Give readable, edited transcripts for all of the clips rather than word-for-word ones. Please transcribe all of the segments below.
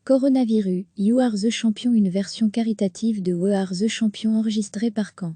Coronavirus, You Are the Champion, une version caritative de We Are the Champion enregistrée par Can.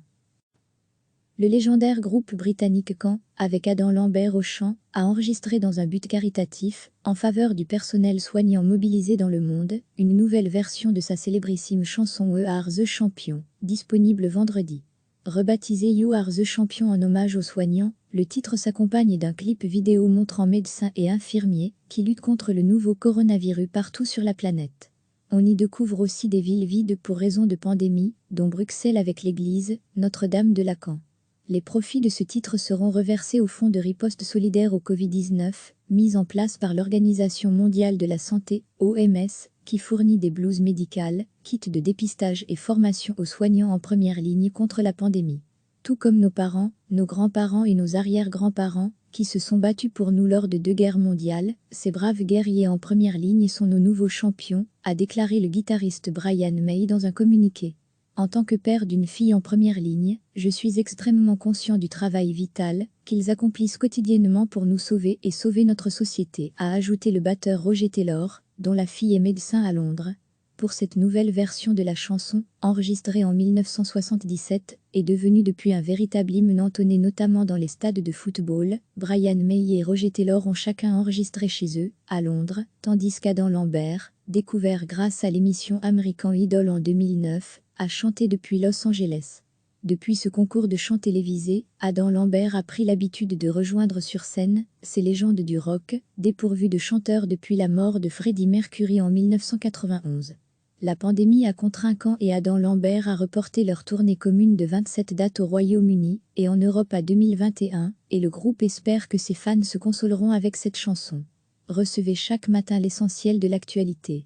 Le légendaire groupe britannique Can, avec Adam Lambert au chant, a enregistré dans un but caritatif, en faveur du personnel soignant mobilisé dans le monde, une nouvelle version de sa célébrissime chanson We Are the Champion, disponible vendredi. Rebaptisé You Are the Champion en hommage aux soignants, le titre s'accompagne d'un clip vidéo montrant médecins et infirmiers qui luttent contre le nouveau coronavirus partout sur la planète. On y découvre aussi des villes vides pour raison de pandémie, dont Bruxelles avec l'église Notre-Dame de Lacan. Les profits de ce titre seront reversés au Fonds de riposte solidaire au Covid-19, mis en place par l'Organisation mondiale de la santé, OMS, qui fournit des blouses médicales, kits de dépistage et formation aux soignants en première ligne contre la pandémie. Tout comme nos parents, nos grands-parents et nos arrière-grands-parents, qui se sont battus pour nous lors de 2 guerres mondiales, ces braves guerriers en première ligne sont nos nouveaux champions, a déclaré le guitariste Brian May dans un communiqué. En tant que père d'une fille en première ligne, je suis extrêmement conscient du travail vital qu'ils accomplissent quotidiennement pour nous sauver et sauver notre société, a ajouté le batteur Roger Taylor, dont la fille est médecin à Londres. Pour cette nouvelle version de la chanson, enregistrée en 1977, est devenue depuis un véritable hymne entonné notamment dans les stades de football. Brian May et Roger Taylor ont chacun enregistré chez eux, à Londres, tandis qu'Adam Lambert, découvert grâce à l'émission American Idol en 2009, a chanté depuis Los Angeles. Depuis ce concours de chant télévisé, Adam Lambert a pris l'habitude de rejoindre sur scène ces légendes du rock, dépourvues de chanteurs depuis la mort de Freddie Mercury en 1991. La pandémie a contraint Can et Adam Lambert à reporter leur tournée commune de 27 dates au Royaume-Uni et en Europe à 2021, et le groupe espère que ses fans se consoleront avec cette chanson. Recevez chaque matin l'essentiel de l'actualité.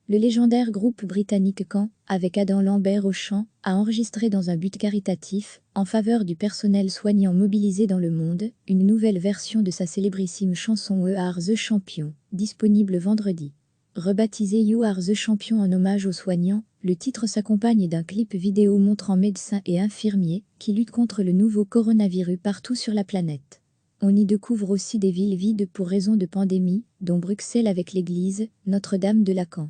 Le légendaire groupe britannique Can, avec Adam Lambert au chant, a enregistré dans un but caritatif, en faveur du personnel soignant mobilisé dans le monde, une nouvelle version de sa célébrissime chanson We Are the Champion, disponible vendredi. Rebaptisé You Are the Champion en hommage aux soignants, le titre s'accompagne d'un clip vidéo montrant médecins et infirmiers qui luttent contre le nouveau coronavirus partout sur la planète. On y découvre aussi des villes vides pour raison de pandémie, dont Bruxelles avec l'église Notre-Dame de Lacan.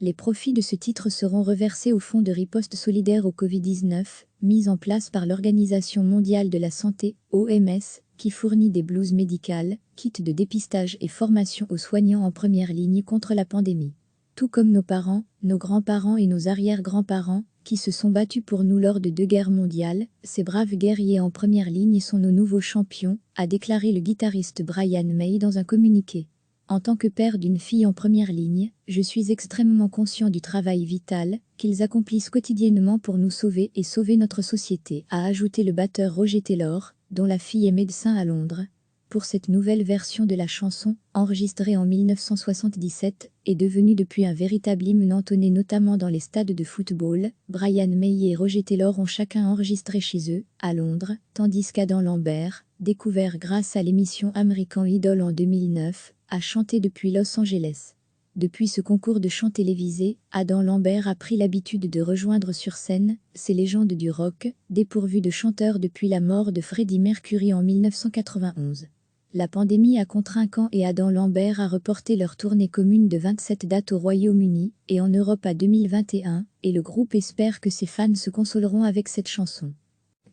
Les profits de ce titre seront reversés au Fonds de riposte solidaire au Covid-19, mis en place par l'Organisation mondiale de la santé, OMS, qui fournit des blouses médicales, kits de dépistage et formation aux soignants en première ligne contre la pandémie. Tout comme nos parents, nos grands-parents et nos arrière-grands-parents, qui se sont battus pour nous lors de 2 guerres mondiales, ces braves guerriers en première ligne sont nos nouveaux champions, a déclaré le guitariste Brian May dans un communiqué. En tant que père d'une fille en première ligne, je suis extrêmement conscient du travail vital qu'ils accomplissent quotidiennement pour nous sauver et sauver notre société, a ajouté le batteur Roger Taylor, dont la fille est médecin à Londres. Pour cette nouvelle version de la chanson, enregistrée en 1977, est devenue depuis un véritable hymne entonné notamment dans les stades de football. Brian May et Roger Taylor ont chacun enregistré chez eux, à Londres, tandis qu'Adam Lambert, découvert grâce à l'émission American Idol en 2009, a chanté depuis Los Angeles. Depuis ce concours de chant télévisé, Adam Lambert a pris l'habitude de rejoindre sur scène ces légendes du rock, dépourvues de chanteurs depuis la mort de Freddie Mercury en 1991. La pandémie a contraint Can et Adam Lambert à reporter leur tournée commune de 27 dates au Royaume-Uni et en Europe à 2021, et le groupe espère que ses fans se consoleront avec cette chanson.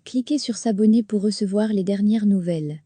Cliquez sur s'abonner pour recevoir les dernières nouvelles.